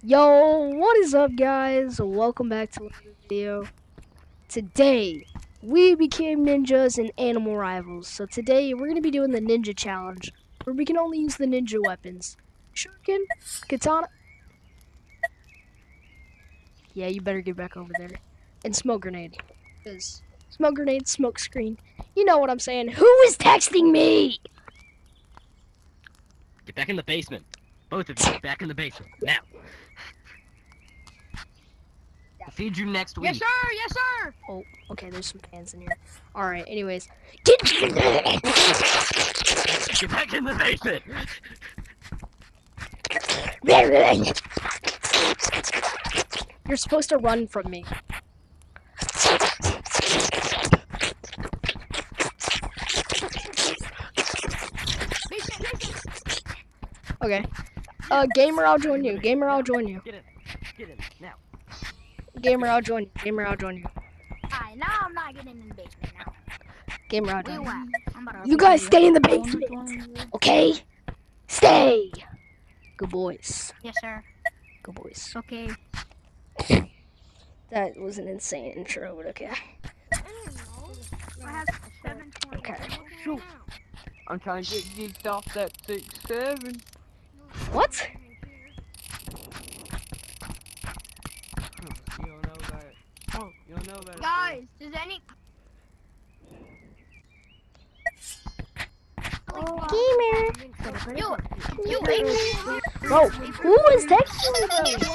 Yo, what is up, guys? Welcome back to another video. Today, we became ninjas and animal rivals. So today, we're going to be doing the ninja challenge, where we can only use the ninja weapons. Shuriken, katana. Yeah, you better get back over there. And smoke grenade. Because smoke grenade, smoke screen. You know what I'm saying. Who is texting me? Get back in the basement. Both of you, get back in the basement. Now. I'll feed you next week. Yes, sir. Yes, sir. Oh, okay, there's some fans in here. Alright, anyways. Get Get back in the basement! You're supposed to run from me. Okay. Gamer, I'll join you. Gamer, I'll join you. Get in. Get in. Now. Gamer, I'll join you. Gamer, I'll join you. Alright, now I'm not getting in the basement now. Gamer, I'll Where join you you. at? I'm about to You guys stay in the basement. Okay? Stay. Good boys. Yes, sir. Good boys. Okay. That was an insane intro, but okay. I have 720. Okay. Shoot. I'm trying to get geeked off that 6-7. What? You don't know about it. Oh, you don't know about it. Guys, does any... Gamer. You ain't... Bro, who is texting me, bro?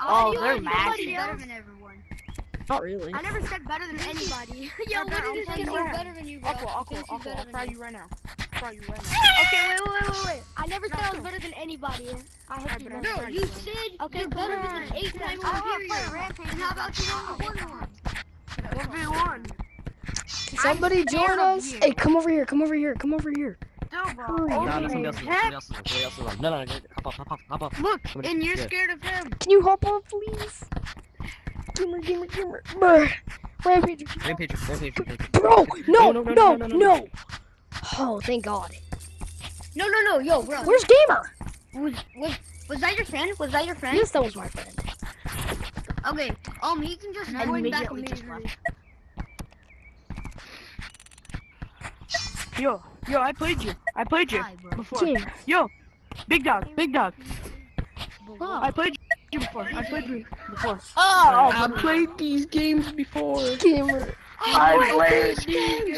Oh, they're mad. better than everyone. Not really. I never said better than anybody. Yo, what I'll is tell this you kid right. better than you, bro? I'll fry you right now. Fry you right now. Okay, wait. I never said I was better than anybody. I hope you know. No, you said Okay, you're better than fine. an 8-time superior. And how about you on the 1-1? 1v1. Somebody join us. Hey, come over here. Come over here. Come over here. Still, bro. Hurry. No, Okay. somebody else is on. No, hop up. Look, Somebody- and you're yeah. scared of him. Can you hop on, please? Gamer. Brr. Rampage. Rampage. Bro, no. No. Oh, thank God. No, yo, bro. Where's Gamer? Was that your friend? Was that your friend? Yes, that was my friend. Okay, he can just And join back immediately just immediately. Yo, I played you. Hi, bro. Before. Gamer. Yo, big dog. Oh. I played you before. Oh, I played these games before. Gamer. I played these games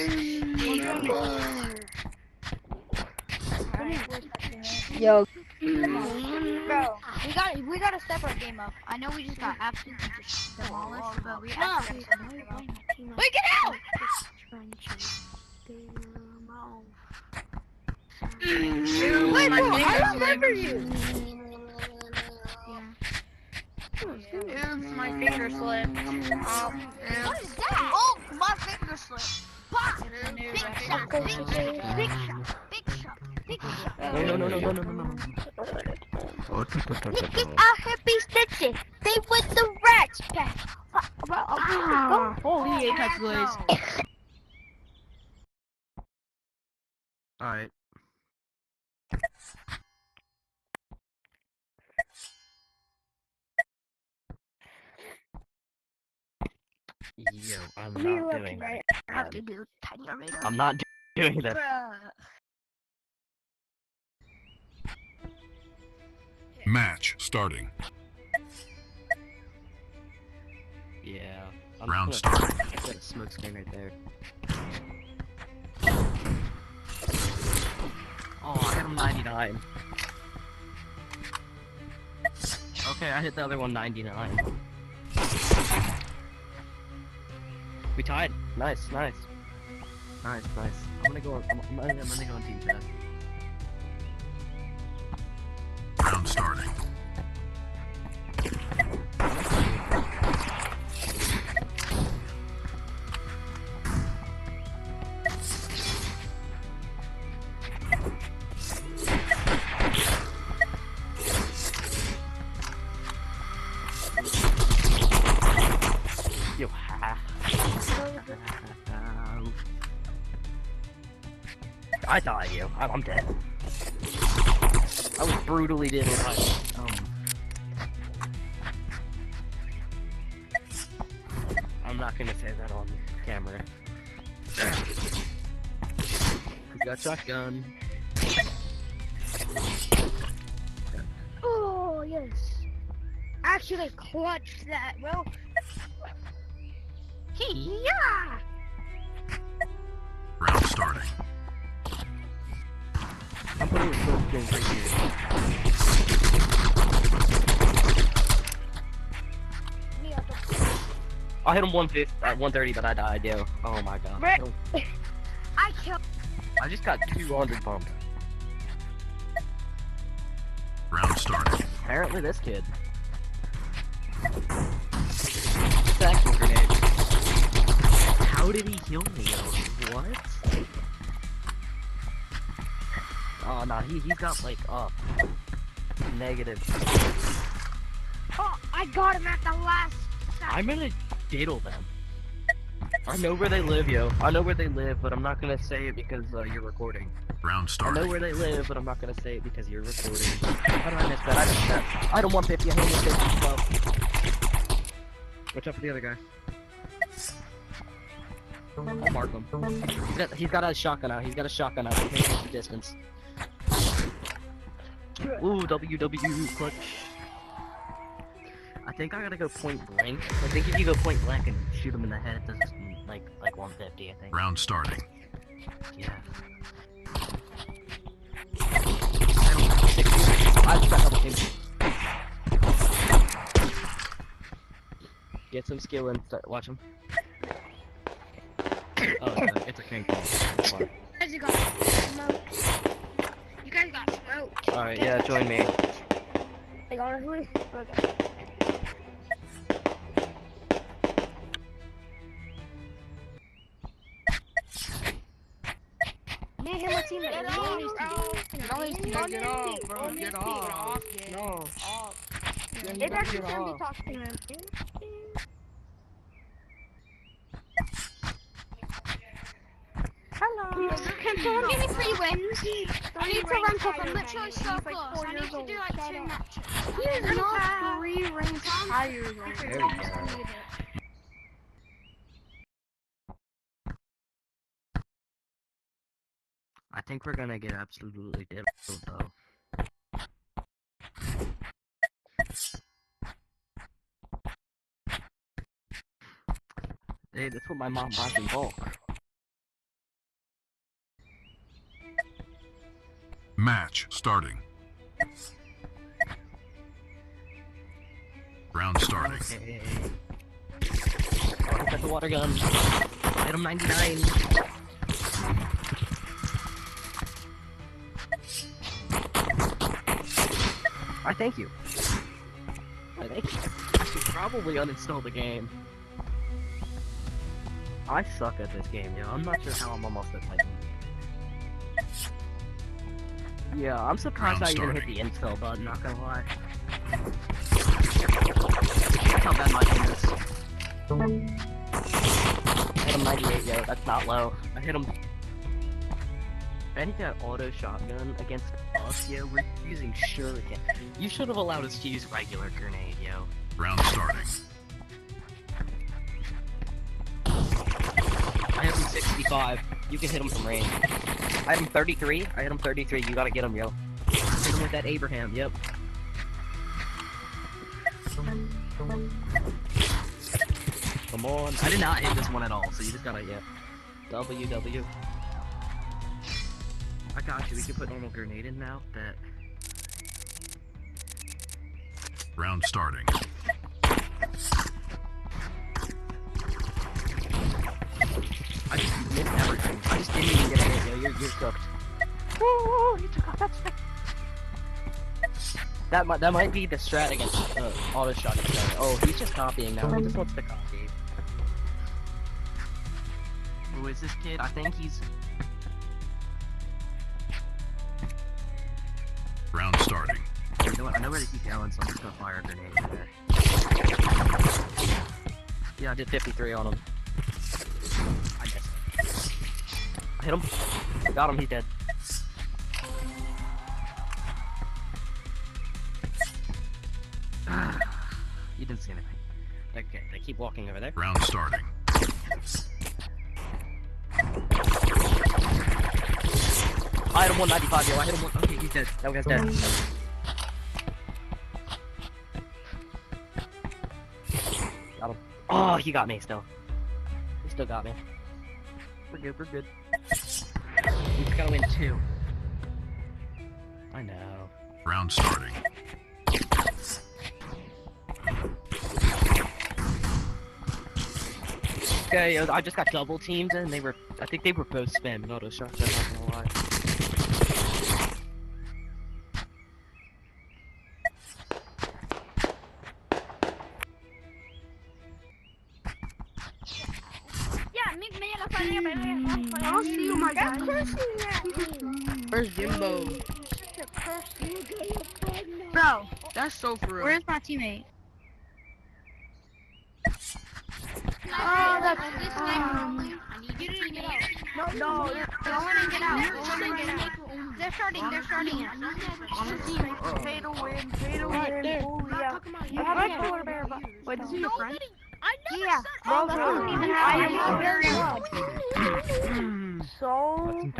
Yo, Bro, we gotta step our game up. I know we just got absolutely just demolished, but we actually wait, get out! Wait, bro, I remember you. My finger slipped. What is that? Oh, my finger slipped. Pop! Big shot. No. Get out here, be stitches. They with the rats pack. Holy Apex Blaze. Alright. Yo, I'm not doing that. I have to do tiny radar. I'm not doing that. Match starting. Yeah. Round just gonna- starting. I got a smoke screen right there. Oh, I hit him 99. Okay, I hit the other one 99. We tied. Nice. I'm gonna go on team chat. Round starting. Yo, ha. I thought you. I'm dead. I was brutally dead. not gonna say that on camera. He's got shotgun. Oh, yes. Actually clutched that, bro. Yeah. Round starting. I'm putting a full screen right here. I hit him 150 at 130, but I died, yo. Oh my god. I killed. I just got 200 bumped. Round starting. Apparently this kid. Second grenade. How did he heal me, yo? What? Oh no, he's got like negative. Oh, I got him at the last second. I'm gonna diddle them. I know where they live, yo. I know where they live, but I'm not gonna say it because you're recording. Round I know starting. where they live, but I'm not gonna say it because you're recording. How did I miss that? I missed that. Item 150, I hit 150. Watch out for the other guy. I'll mark him. He's got a shotgun out. He's got a shotgun out. He's making the distance. Ooh, WW clutch. I think I gotta go point blank. I think if you go point blank and shoot him in the head, it does like 150. I think. Round starting. Yeah. I just got double teamed. Get some skill and start. Watch him. Oh, it's a king call. You guys got smoked. You guys got smoked. Alright, yeah, join me. Like, honestly? Okay. Me and him are teammates. Get off, bro. Get off. No. It actually can be talked to him. Hello. Can someone give me 3 wins? I need to rank up. I'm literally so close. I need to do like 2 matches. He's not 3 ranked higher. There we go. I think we're gonna get absolutely diddled though. Hey, that's what my mom buys in bulk. Match starting. Round starting. Okay. Got the water gun. Item 99. I thank you. I thank you. I should probably uninstall the game. I suck at this game, yo. I'm not sure how I'm almost at Titan. Yeah, I'm surprised I even hit the install button, not gonna lie. That's how bad my team is. I hit him 98, yo. That's not low. I hit him. I hit that auto shotgun against us, yo. We're using shuriken. You should have allowed us to use regular grenade, yo. Round starting. I hit him 65. You can hit him from range. I hit him 33. I hit him 33. You gotta get him, yo. Hit him with that Abraham, yep. Come on. I did not hit this one at all, so you just gotta, yeah. WW. I got you. We can put normal grenade in now. That. Round starting. I just missed everything. I just didn't even get a hit, yo. You're cooked. Oh, you took off that stick. That might be the strat against auto shotgun. Oh, he's just copying now. He just wants to copy. Who is this kid? I think he's. Round starting. You know what? I know where to keep going, so I'm just gonna fire a grenade in there. Yeah, I did 53 on him. I missed. I hit him. Got him. He's dead. You didn't see anything. Okay, they keep walking over there. Round starting. I hit him 195, yo. I hit him one. Okay, he's dead. That guy's dead. Got him. Oh, he got me still. He still got me. We're good, we're good. We just gotta win 2. I know. Round starting. Okay, I just got double teamed and they were, I think they were both spamming auto shots, I'm not gonna lie. I'll see you, my guy. Where's Jimbo? Bro, That's so for real. where's my teammate? Oh, that's You didn't get out. no. Go in and get out. Go in and get out. They're starting. Pay to win. You have a polar bear. Wait, this is your friend? Yeah. Bro, that's not even So,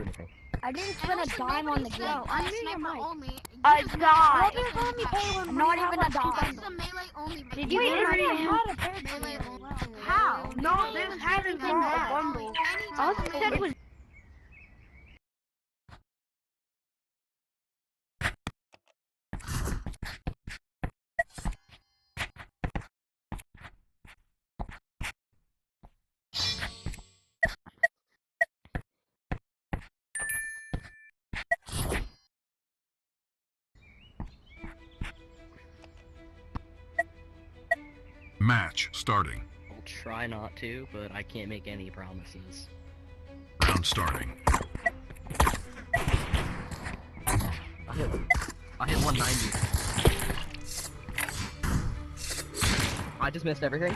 I didn't spend a dime on the game. I'm sniper only. I died. Not even a dime. Did you get Melee only? How? No, this hasn't been a bundle. All you said was Match starting. I'll try not to, but I can't make any promises. Round starting. I hit 190. I just missed everything.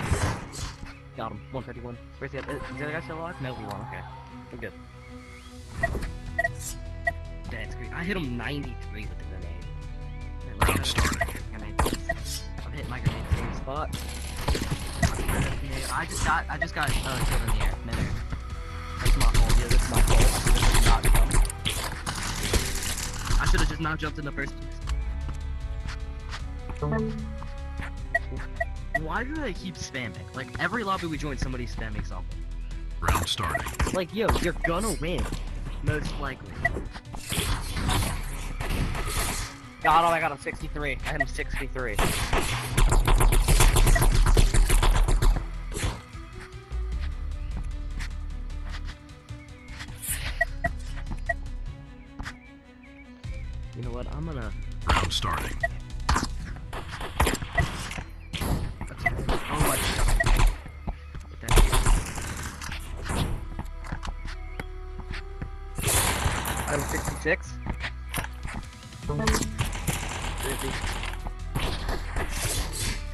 Got him. 131. Where's the other? Is the other guy still alive? No, we won. Okay. We're good. Dead screen. I hit him 93 with the grenade. Round starting. I've hit my grenade in the same spot. I just got killed in the air. Midair. That's my fault. Yeah, that's my fault. I should have just not jumped in the first place. Why do they keep spamming? Like, every lobby we join, somebody's spamming something. Round starting. Like, yo, you're gonna win. Most likely. Got him, I got him 63. I hit him 63. You know what, I'm gonna... Round starting. Oh, I just got get that. I'm 66.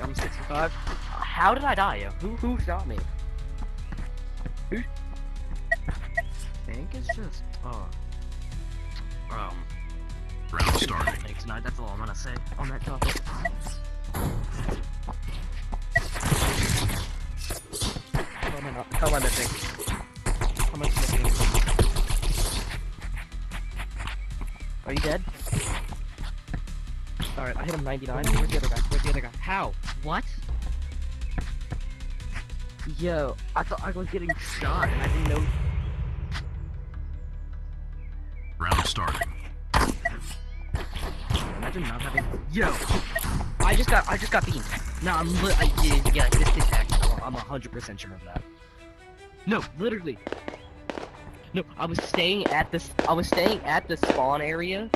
I'm 65. How did I die, yo? Who shot me? Who? I think it's just, Round starting. thanks, tonight. That's all I'm gonna say on that topic. How am I missing? How am I missing? Are you dead? Alright, I hit him 99. Where's the other guy? Where's the other guy? How? What? Yo, I thought I was getting shot and I didn't know. Round starting. Imagine not having. Yo! I just got beamed. No, I did. Yeah, this kid's actually. I'm 100% sure of that. No, literally. No, I was staying at the spawn area.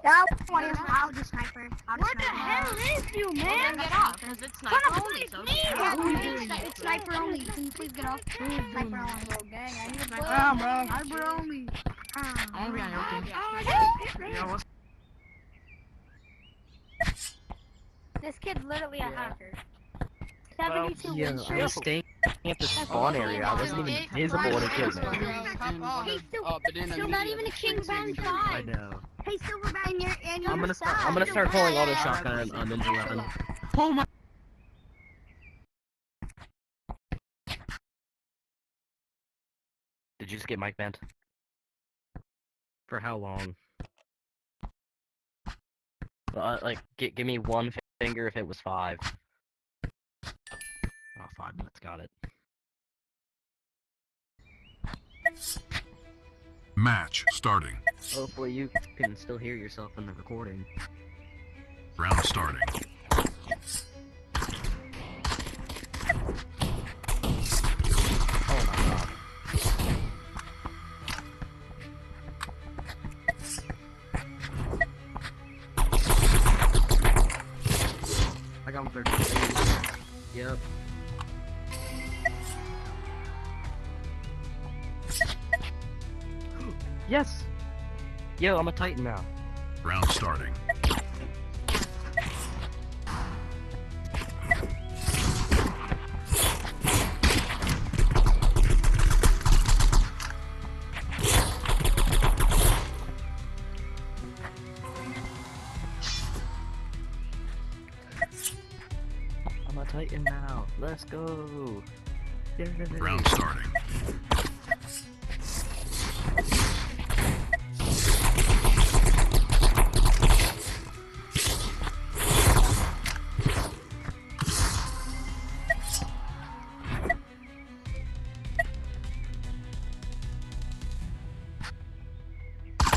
that one is I'll just sniper. What the hell is you, man? Get off, because it's sniper only. So It's sniper only. Can you please get off? Sniper only. gang, I need a Sniper only. This kid's literally a hacker. 72 Yeah, win I streak. was staying at the spawn area. I wasn't even visible when it killed me. Still not even a king's on I side. know. Hey, Silverback, and you're I'm gonna start calling auto shotgun on Ninja 11. Oh my Did you just get mic banned? For how long? Like, give me one finger if it was 5. Oh, 5 minutes, got it. Match starting. Hopefully you can still hear yourself in the recording. Round starting. Oh my god. I got him 33. Yep. Yes! Yo, I'm a Titan now. Round starting. I'm a Titan now. Let's go. Yay. Round starting.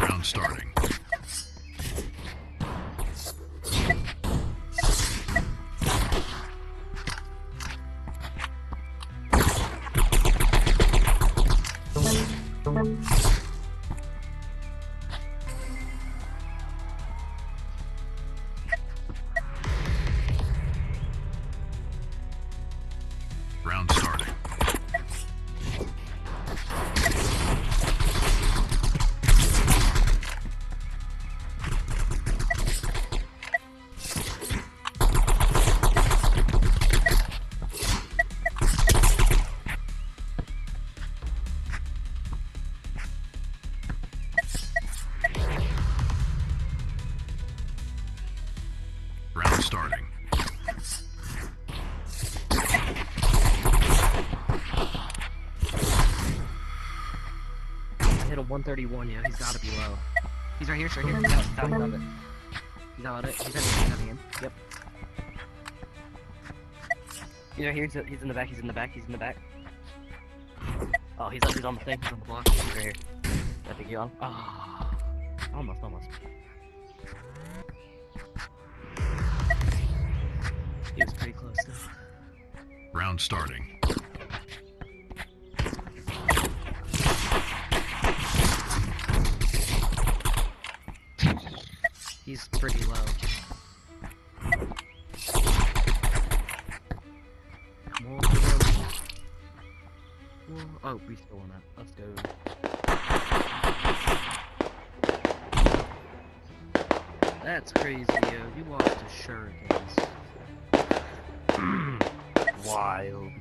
Round starting. Round starting. Round starting. I hit a 131, yeah, he's gotta be low. He's right here, he's right here. He's out of it. He's out of it. He's coming in. Yep. He's right here, he's in the back, he's in the back, he's in the back. Oh, he's on the thing, he's on the block. He's right here. I think you on? Oh, almost. He was pretty close though. Round starting. He's pretty low. Whoa. Oh, we still won that. Let's go. That's crazy, yo. You lost to Shurikens. Wild.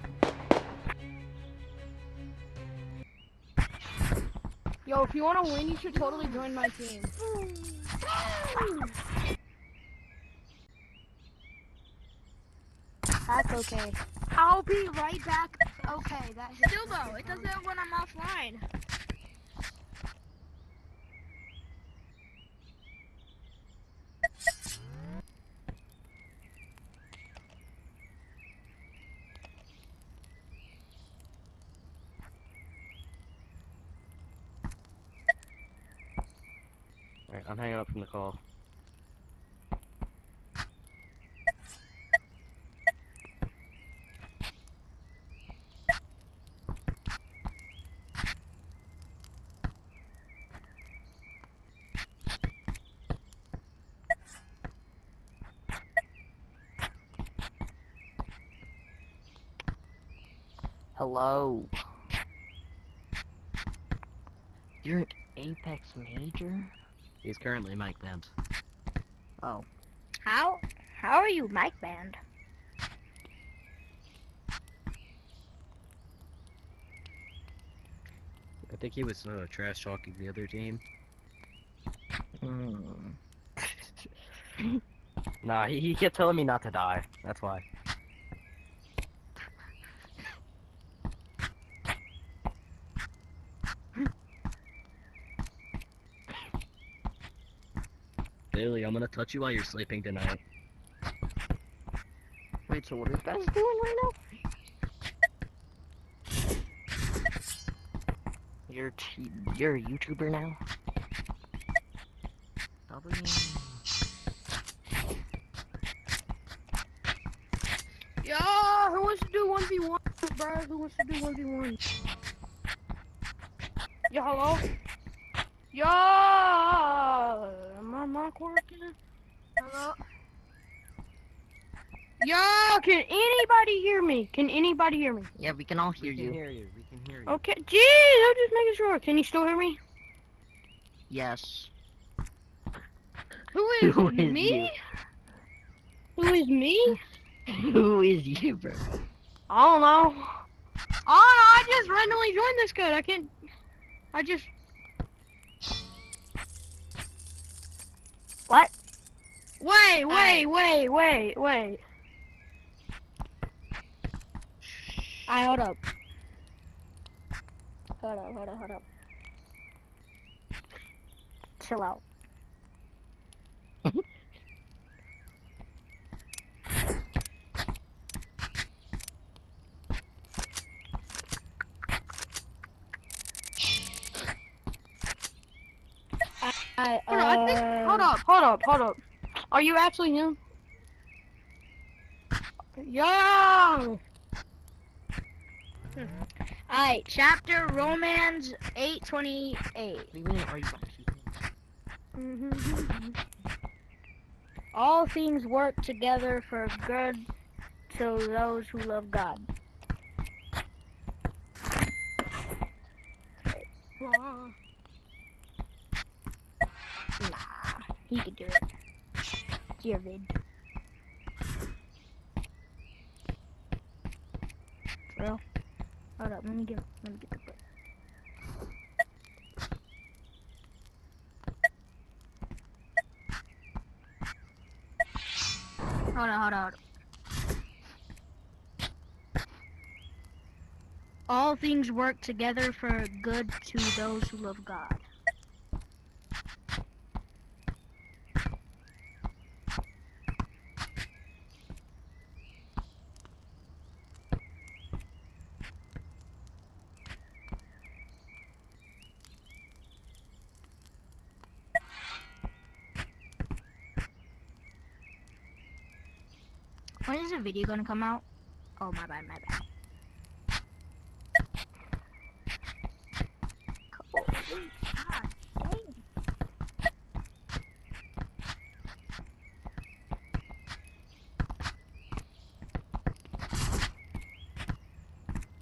Yo, if you want to win, you should totally join my team. That's okay. I'll be right back. Okay, that Still though, it does it when I'm offline. Alright, I'm hanging up from the call. Hello. You're an Apex Major? He's currently mic banned. Oh. How are you mic banned? I think he was trash talking the other team. Nah, he kept telling me not to die. That's why. Bailey, I'm gonna touch you while you're sleeping tonight. Wait, so what are you guys doing right now? You're a YouTuber now? Probably. Yeah, who wants to do 1v1, bro? Who wants to do 1v1? Yeah, hello? Yeah, my mic working? Hello? Yeah, can anybody hear me? Can anybody hear me? Yeah, we can all hear We you. can hear you. We can hear you. Okay, jeez, I'm just making sure. Can you still hear me? Yes. Who is Who is me? you? Who is me? Who is you, bro? I don't know. Oh, no, I just randomly joined this code. I just... What? Wait. Hold up. Hold up. Chill out. Hold up. Are you actually him? Young! Alright, chapter Romans 8:28. What do you mean, are you actually? All things work together for good to those who love God. Nah, he could do it. Here, vid. Well, hold up, let me get the book. Hold on. All things work together for good to those who love God. When is the video gonna come out? Oh, my bad. Cool.